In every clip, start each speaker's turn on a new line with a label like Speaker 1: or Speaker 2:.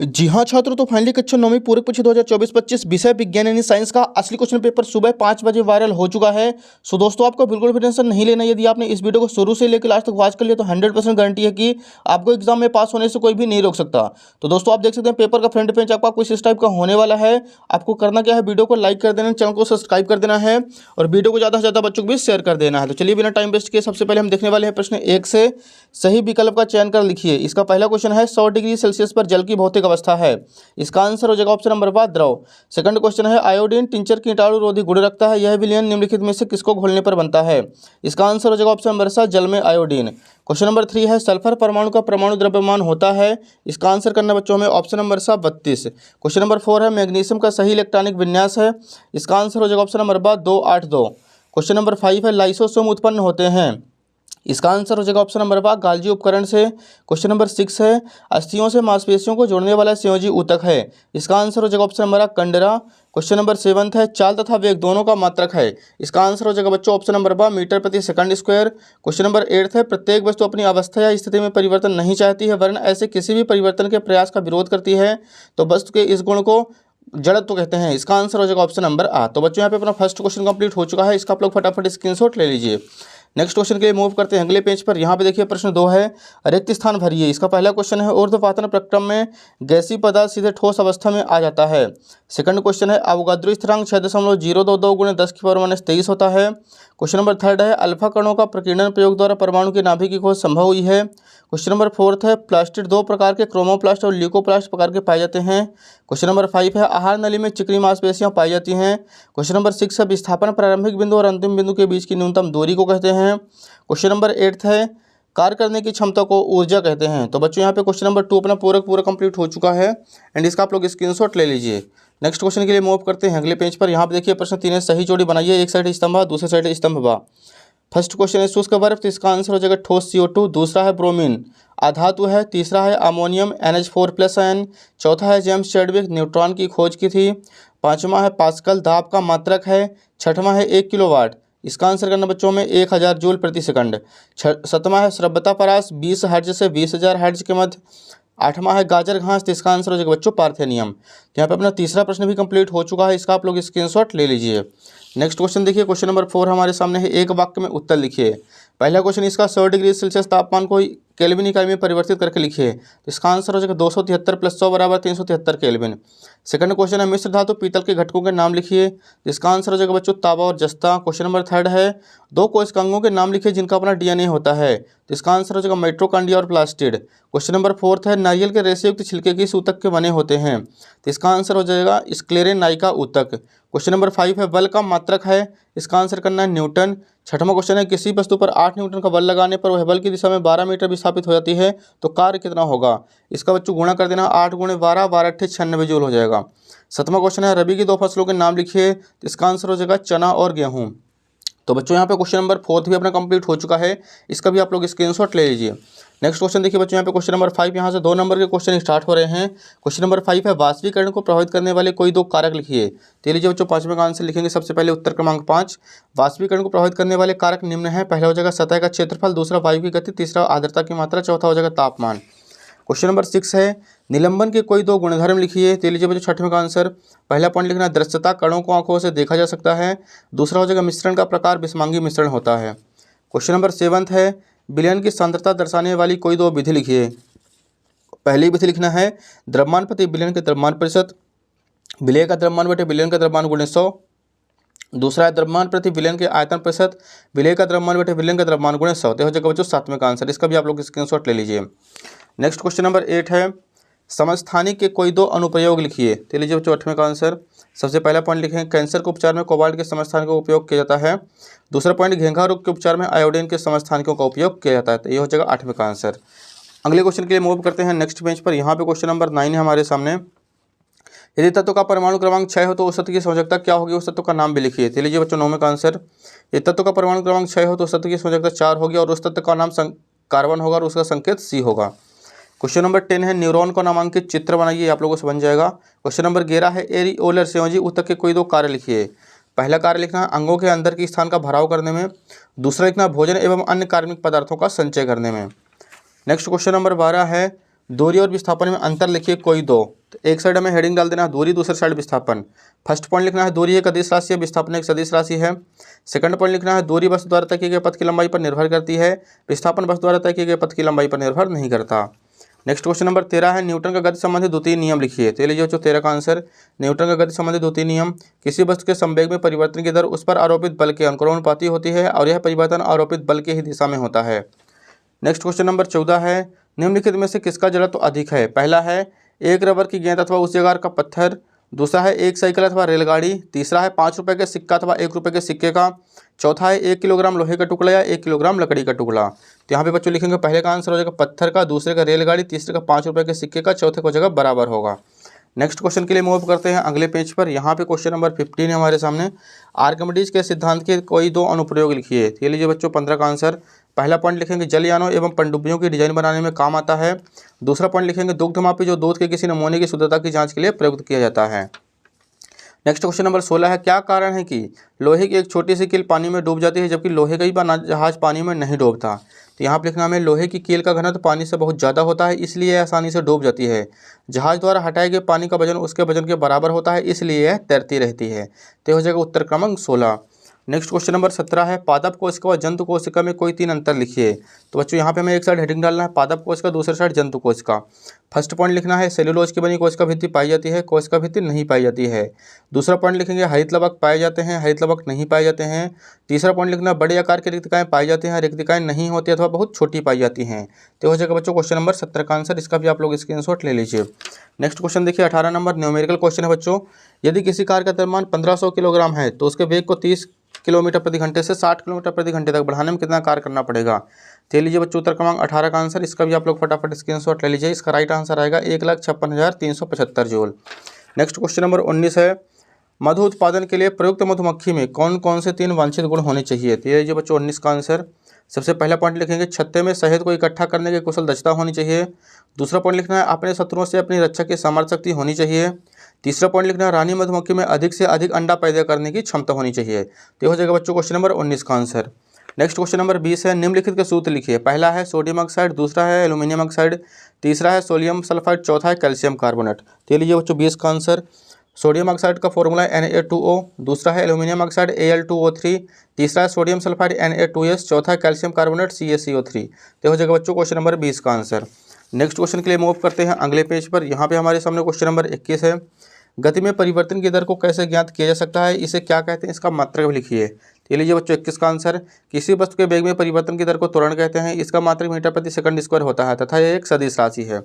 Speaker 1: जी हाँ छात्रों, तो फाइनली कक्षा 9वीं पूरक परीक्षा 2024-25 विषय विज्ञान यानी साइंस का असली क्वेश्चन पेपर सुबह 5 बजे वायरल हो चुका है। सो दोस्तों, आपको बिल्कुल भी टेंशन नहीं लेना। यदि आपने इस वीडियो को शुरू से लेकर लास्ट तक वॉच कर लिया तो 100% गारंटी है कि आपको एग्जाम में पास होने से कोई भी नहीं रोक सकता। तो दोस्तों, आप देख सकते हैं पेपर का फ्रंट पेज आपका कुछ इस टाइप का होने वाला है। आपको करना क्या है, वीडियो को लाइक कर देना, चैनल को सब्सक्राइब कर देना है और वीडियो को ज़्यादा से ज़्यादा बच्चों को भी शेयर कर देना है। तो चलिए बिना टाइम वेस्ट किए सबसे पहले हम देखने वाले हैं प्रश्न 1 से। सही विकल्प का चयन कर लिखिए। इसका पहला क्वेश्चन है 100 डिग्री सेल्सियस पर जल की भौतिक अवस्था है। इसका आंसर हो जाएगा ऑप्शन नंबर 5 द्रव। सेकंड क्वेश्चन है आयोडीन टिंचर कीटाणुरोधी गुण रखता है। यह विलयन निम्नलिखित में से किसको घोलने पर बनता है। इसका आंसर हो जाएगा ऑप्शन नंबर 7 जल में आयोडीन। क्वेश्चन नंबर 3 है सल्फर परमाणु का परमाणु द्रव्यमान होता है। इसका आंसर करना बच्चों में ऑप्शन नंबर 32। क्वेश्चन नंबर 4 है मैग्नीशियम का सही इलेक्ट्रॉनिक विन्यास है। इसका आंसर हो जाएगा ऑप्शन नंबर 282। क्वेश्चन नंबर 5 है लाइसोसोम उत्पन्न होते हैं। इसका आंसर हो जाएगा ऑप्शन नंबर 5 गाल्जी उपकरण से। क्वेश्चन नंबर 6 है अस्थियों से मांसपेशियों को जोड़ने वाला संयोजी ऊतक है। इसका आंसर हो जाएगा ऑप्शन नंबर 8 कंडरा। क्वेश्चन नंबर 7 है चाल तथा वेग दोनों का मात्रक है। इसका आंसर हो जाएगा बच्चों ऑप्शन नंबर 12 मीटर प्रति सेकंड स्क्वायर। क्वेश्चन नंबर 8 है प्रत्येक वस्तु अपनी अवस्था या स्थिति में परिवर्तन नहीं चाहती है वरन ऐसे किसी भी परिवर्तन के प्रयास का विरोध करती है तो वस्तु के इस गुण को जड़त्व कहते हैं। इसका आंसर हो जाएगा ऑप्शन नंबर 8। तो बच्चों यहाँ पे अपना फर्स्ट क्वेश्चन कंप्लीट हो चुका है। इसका आप लोग फटाफट स्क्रीनशॉट ले लीजिए। नेक्स्ट क्वेश्चन के लिए मूव करते हैं अगले पेज पर। यहाँ पे देखिए प्रश्न 2 है रिक्त स्थान भरिए। इसका पहला क्वेश्चन है ऊर्ध्वपातन प्रक्रम में गैसीय पदार्थ सीधे ठोस अवस्था में आ जाता है। सेकंड क्वेश्चन है अवगाद्रो स्थिरांक 6.022 गुणे 10⁻23 होता है। क्वेश्चन नंबर 3 है अल्फा कणों का प्रकीर्णन प्रयोग द्वारा परमाणु की नाभि की खोज संभव हुई है। क्वेश्चन नंबर 4 है प्लास्टिड 2 प्रकार के क्रोमोप्लास्ट और ल्यूकोप्लास्ट प्रकार के पाए जाते हैं। क्वेश्चन नंबर 5 है आहार नली में चिकनी मांसपेशियां पाई जाती हैं। क्वेश्चन नंबर 6 है विस्थापन प्रारंभिक बिंदु और अंतिम बिंदु के बीच की न्यूनतम दूरी को कहते हैं। क्वेश्चन नंबर 8 है कार्य करने की क्षमता को ऊर्जा कहते हैं। तो बच्चों यहाँ पे क्वेश्चन नंबर 2 अपना पूरा कंप्लीट हो चुका है एंड इसका आप लोग स्क्रीनशॉट ले लीजिए। नेक्स्ट क्वेश्चन के लिए मूव करते हैं अगले पेज पर। यहाँ पे देखिए प्रश्न 3 है सही जोड़ी बनाइए। एक साइड स्तंभ दूसरी साइड स्तंभ। फर्स्ट क्वेश्चन है शुष्क बर्फ। तो इसका आंसर हो जाएगा ठोस CO2। दूसरा है ब्रोमीन अधातु है। तीसरा है अमोनियम NH4+ आयन। चौथा है जेम्स चैडविक न्यूट्रॉन की खोज की थी। पांचवा है पास्कल दाब का मात्रक है। छठवां है 1 किलोवाट। इसका आंसर करना बच्चों में 1000 जूल प्रति सेकंड। सतवां है श्रव्यता परास 20 हर्ट्ज से 20,000 हर्ट्ज के मध्य। आठवां है गाजर घास। तो इसका आंसर हो जाएगा बच्चों पार्थेनियम। यहाँ पे अपना तीसरा प्रश्न भी कंप्लीट हो चुका है। इसका आप लोग स्क्रीनशॉट ले लीजिए। नेक्स्ट क्वेश्चन देखिए क्वेश्चन नंबर 4 हमारे सामने है एक वाक्य में उत्तर लिखिए। पहला क्वेश्चन इसका 100 डिग्री सेल्सियस तापमान को केल्विन इकाई में परिवर्तित करके लिखिए। तो इसका आंसर हो जाएगा 273 + 100 = 373 केल्विन। सेकंड क्वेश्चन है मिश्र धातु पीतल के घटकों के नाम लिखिए। तो इसका आंसर हो जाएगा बच्चों तांबा और जस्ता। क्वेश्चन नंबर 3 है दो कोशिकांगों के नाम लिखिए जिनका अपना DNA होता है। तो इसका आंसर हो जाएगा माइटोकॉन्ड्रिया और प्लास्टिड। क्वेश्चन नंबर 4 है नारियल के रेशेयुक्त छिलके किस ऊतक के बने होते हैं। तो इसका आंसर हो जाएगा स्क्लेरेनाइका ऊतक। क्वेश्चन नंबर 5 है बल का मात्रक है। इसका आंसर करना है न्यूटन। छठवां क्वेश्चन है किसी वस्तु पर 8 न्यूटन का बल लगाने पर वह बल की दिशा में 12 मीटर विस्थापित हो जाती है तो कार्य कितना होगा। इसका बच्चों गुणा कर देना 8 × 12 12 × 96 जूल हो जाएगा। सातवां क्वेश्चन है रबी की दो फसलों के नाम लिखिए। तो इसका आंसर हो जाएगा चना और गेहूँ। तो बच्चों यहाँ पे क्वेश्चन नंबर 4 भी अपना कंप्लीट हो चुका है। इसका भी आप लोग स्क्रीनशॉट ले लीजिए। नेक्स्ट क्वेश्चन देखिए बच्चों यहाँ पे क्वेश्चन नंबर 5 यहाँ से 2 नंबर के क्वेश्चन स्टार्ट हो रहे हैं। क्वेश्चन नंबर 5 है वाष्पीकरण को प्रभावित करने वाले कोई दो कारक लिखिए। तो लीजिए बच्चों पांचवें का आंसर लिखेंगे। सबसे पहले उत्तर क्रमांक 5 वाष्पीकरण को प्रभावित करने वाले कारक निम्न है। पहला हो जाएगा सतह का क्षेत्रफल। दूसरा वायु की गति। तीसरा आर्द्रता की मात्रा। चौथा हो जाएगा तापमान। क्वेश्चन नंबर 6 है निलंबन के कोई दो गुणधर्म लिखिए। तो लीजिए बच्चों छठवें का आंसर पहला पॉइंट लिखना है दृश्यता कणों को आंखों से देखा जा सकता है। दूसरा हो जाएगा मिश्रण का प्रकार विषमांगी मिश्रण होता है। क्वेश्चन नंबर 7 है विलयन की सांद्रता दर्शाने वाली कोई दो विधि लिखिए। पहली विधि लिखना है द्रव्यमान प्रति विलयन के द्रव्यमान प्रतिशत। विलय का द्रव्यमान बटे विलयन का द्रव्यमान × 100। दूसरा है द्रव्यमान प्रति विलयन के आयतन प्रतिशत। विलय का द्रव्यमान बटे विलयन का द्रव्यमान × 100। तो हो जाएगा बच्चों 7वें का आंसर। इसका भी आप लोग स्क्रीनशॉट ले लीजिए। नेक्स्ट क्वेश्चन नंबर 8 है समस्थानिक के कोई दो अनुप्रयोग लिखिए। तो लीजिए बच्चों 8वें का आंसर। सबसे पहला पॉइंट लिखें कैंसर के उपचार में कोबाल्ट के समस्थानिकों का उपयोग किया जाता है। दूसरा पॉइंट घेंघा रोग के उपचार में आयोडीन के समस्थानिकों का उपयोग किया जाता है। तो ये हो जाएगा 8वें का आंसर। अगले क्वेश्चन के लिए मूव करते हैं नेक्स्ट पेज पर। यहाँ पे क्वेश्चन नंबर 9 है हमारे सामने। यदि तत्व का परमाणु क्रमांक 6 हो तो उस तत्व की संयोजकता क्या होगी। उस तत्व का नाम भी लिखिए। तो लीजिए बच्चों 9वें का आंसर। यदि तत्व का परमाणु क्रमांक 6 हो तो उस तत्व की संयोजकता 4 होगी और उस तत्व का नाम कार्बन होगा और उसका संकेत C होगा। क्वेश्चन नंबर 10 है न्यूरॉन को नामांकित चित्र बनाइए। आप लोगों से बन जाएगा। क्वेश्चन नंबर 11 है एरिओलर संयोजी ऊतक के कोई दो कार्य लिखिए। पहला कार्य लिखना है अंगों के अंदर के स्थान का भराव करने में। दूसरा लिखना भोजन एवं अन्य कार्बनिक पदार्थों का संचय करने में। नेक्स्ट क्वेश्चन नंबर 12 है दूरी और विस्थापन में अंतर लिखिए कोई दो। तो एक साइड हमें हेडिंग डाल देना है दूरी, दूसरी साइड विस्थापन। फर्स्ट पॉइंट लिखना है दूरी एक अदिश राशि है, विस्थापन एक सदिश राशि है। सेकंड पॉइंट लिखना है दूरी वस्तु द्वारा तय किए गए पथ की लंबाई पर निर्भर करती है, विस्थापन वस्तु द्वारा तय किए गए पथ की लंबाई पर निर्भर नहीं करता। नेक्स्ट क्वेश्चन नंबर 13 है न्यूटन का गति संबंधी द्वितीय नियम लिखिए। तो लीजिए बच्चों 13 का आंसर, न्यूटन का गति संबंधी द्वितीय नियम, किसी वस्तु के संवेग में परिवर्तन की दर उस पर आरोपित बल के अनुक्रमानुपाती होती है और यह परिवर्तन आरोपित बल की ही दिशा में होता है। नेक्स्ट क्वेश्चन नंबर 14 है निम्नलिखित में से किसका जड़त्व अधिक है। पहला है एक रबर की गेंद अथवा उस जगह का पत्थर, दूसरा है एक साइकिल अथवा रेलगाड़ी, तीसरा है 5 रुपये के सिक्का अथवा 1 रुपये के सिक्के का, चौथा है 1 किलोग्राम लोहे का टुकड़ा या 1 किलोग्राम लकड़ी का टुकड़ा। तो यहाँ पे बच्चों लिखेंगे पहले का आंसर हो जाएगा पत्थर का, दूसरे का रेलगाड़ी, तीसरे का 5 रुपये के सिक्के का, चौथे को जगह बराबर होगा। नेक्स्ट क्वेश्चन के लिए मूव करते हैं अगले पेज पर। यहाँ पे क्वेश्चन नंबर 15 है हमारे सामने, आर्किमिडीज के सिद्धांत के कोई दो अनुप्रयोग लिखिए। ये लीजिए बच्चों 15 का आंसर, पहला पॉइंट लिखेंगे जलयानों एवं पनडुब्बियों की डिजाइन बनाने में काम आता है। दूसरा पॉइंट लिखेंगे दुग्धमापी, जो दूध के किसी नमूने की शुद्धता की जांच के लिए प्रयुक्त किया जाता है। नेक्स्ट क्वेश्चन नंबर 16 है क्या कारण है कि लोहे की एक छोटी सी कील पानी में डूब जाती है जबकि लोहे का ही बना जहाज पानी में नहीं डूबता। तो यहाँ पर लिखना हमें लोहे की कील का घनत्व पानी से बहुत ज़्यादा होता है इसलिए यह आसानी से डूब जाती है। जहाज द्वारा हटाए गए पानी का वजन उसके वजन के बराबर होता है इसलिए यह तैरती रहती है। तो हो जाएगा उत्तर क्रमांक 16। नेक्स्ट क्वेश्चन नंबर 17 है पादप कोशिका और जंतु कोशिका में कोई 3 अंतर लिखिए। तो बच्चों यहाँ पे हमें एक साइड हेडिंग डालना है पादप कोशिका, दूसरी साइड जंतु कोशिका। फर्स्ट पॉइंट लिखना है सेल्यूलोज की बनी कोशिका भित्ति पाई जाती है, कोशिका भित्ति नहीं पाई जाती है। दूसरा पॉइंट लिखेंगे हरित लवक पाए जाते हैं, हरित लवक नहीं पाए जाते हैं। तीसरा पॉइंट लिखना बड़े आकार की रिक्तिकाएं पाई जाती हैं, रिक्तिकाएं नहीं होती अथवा बहुत छोटी पाई जाती हैं। तो हो जाएगा बच्चों क्वेश्चन नंबर 17 का आंसर, इसका भी आप लोग स्क्रीनशॉट ले लीजिए। नेक्स्ट क्वेश्चन देखिए 18 नंबर न्यूमेरिकल क्वेश्चन है बच्चों, यदि किसी कार का द्रव्यमान 1500 किलोग्राम है तो उसके वेग को 30 किलोमीटर प्रति घंटे से 60 किलोमीटर प्रति घंटे तक बढ़ाने में कितना कार्य करना पड़ेगा। तो लीजिए बच्चों उत्तर क्रमांक 18 का आंसर, इसका भी आप लोग फटाफट स्क्रीनशॉट ले लीजिए। इसका राइट आंसर आएगा 1,56,375 जूल। नेक्स्ट क्वेश्चन नंबर 19 है मधु उत्पादन के लिए प्रयुक्त मधुमक्खी में कौन कौन से 3 वांछित गुण होने चाहिए। तो ये लीजिए बच्चों 19 का आंसर, सबसे पहला पॉइंट लिखेंगे छत्ते में शहद को इकट्ठा करने की कुशल दक्षता होनी चाहिए। दूसरा पॉइंट लिखना है अपने शत्रुओं से अपनी रक्षा की सामर्थ्य शक्ति होनी चाहिए। तीसरा पॉइंट लिखना है रानी मधुमक्खी में अधिक से अधिक अंडा पैदा करने की क्षमता होनी चाहिए। तो हो जाएगा बच्चों क्वेश्चन नंबर 19 का आंसर। नेक्स्ट क्वेश्चन नंबर 20 है निम्नलिखित के सूत्र लिखिए। पहला है सोडियम ऑक्साइड, दूसरा है एल्यूमिनियम ऑक्साइड, तीसरा है सोडियम सल्फाइड, चौथा है कैल्शियम कार्बोनेट। तो लीजिए बच्चों 20 का आंसर, सोडियम ऑक्साइड का फॉर्मूला है Na2O, दूसरा है एल्यूमिनियम ऑक्साइड Al2O3, तीसरा है सोडियम सल्फाइड Na2S, चौथा है कैल्शियम कार्बोनेट CaCO3। तो हो जाएगा बच्चों क्वेश्चन नंबर 20 का आंसर। नेक्स्ट क्वेश्चन के लिए मूव करते हैं अगले पेज पर। यहाँ पे हमारे सामने क्वेश्चन नंबर 21 है गति में परिवर्तन की दर को कैसे ज्ञात किया जा सकता है, इसे क्या कहते हैं, इसका मात्रक लिखिए। ये लीजिए बच्चों 21 का आंसर, किसी वस्तु के वेग में परिवर्तन की दर को त्वरण कहते हैं, इसका मात्रक मीटर प्रति सेकंड स्क्वायर होता है तथा यह एक सदिश राशि है।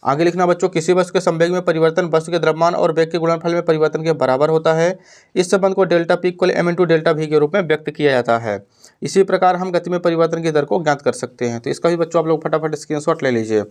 Speaker 1: आगे लिखना बच्चों किसी वस्तु के संवेग में परिवर्तन वस्तु के द्रव्यमान और वेग के गुणनफल में परिवर्तन के बराबर होता है। इस संबंध को delta P equal m into delta we के रूप में व्यक्त किया जाता है। इसी प्रकार हम गति में परिवर्तन की दर को ज्ञात कर सकते हैं। तो इसका भी बच्चों आप लोग फटाफट स्क्रीनशॉट ले लीजिए।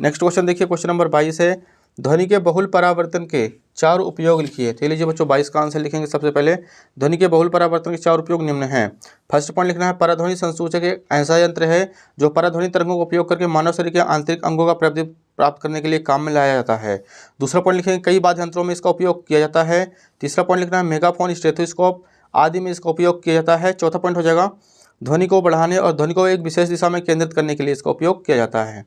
Speaker 1: नेक्स्ट क्वेश्चन देखिए क्वेश्चन नंबर 22 है ध्वनि के बहुल परावर्तन के 4 उपयोग लिखिए। तो लीजिए बच्चों 22 का आंसर लिखेंगे। सबसे पहले ध्वनि के बहुल परावर्तन के 4 उपयोग निम्न हैं। फर्स्ट पॉइंट लिखना है पराध्वनि संसूचक एक ऐसा यंत्र है जो पराध्वनि तरंगों का उपयोग करके मानव शरीर के आंतरिक अंगों का प्राप्त करने के लिए काम में लाया जाता है। दूसरा पॉइंट लिखेंगे कई वाद्य यंत्रों में इसका उपयोग किया जाता है। तीसरा पॉइंट लिखना है मेगाफोन, स्टेथोस्कोप आदि में इसका उपयोग किया जाता है। चौथा पॉइंट हो जाएगा ध्वनि को बढ़ाने और ध्वनि को एक विशेष दिशा में केंद्रित करने के लिए इसका उपयोग किया जाता है।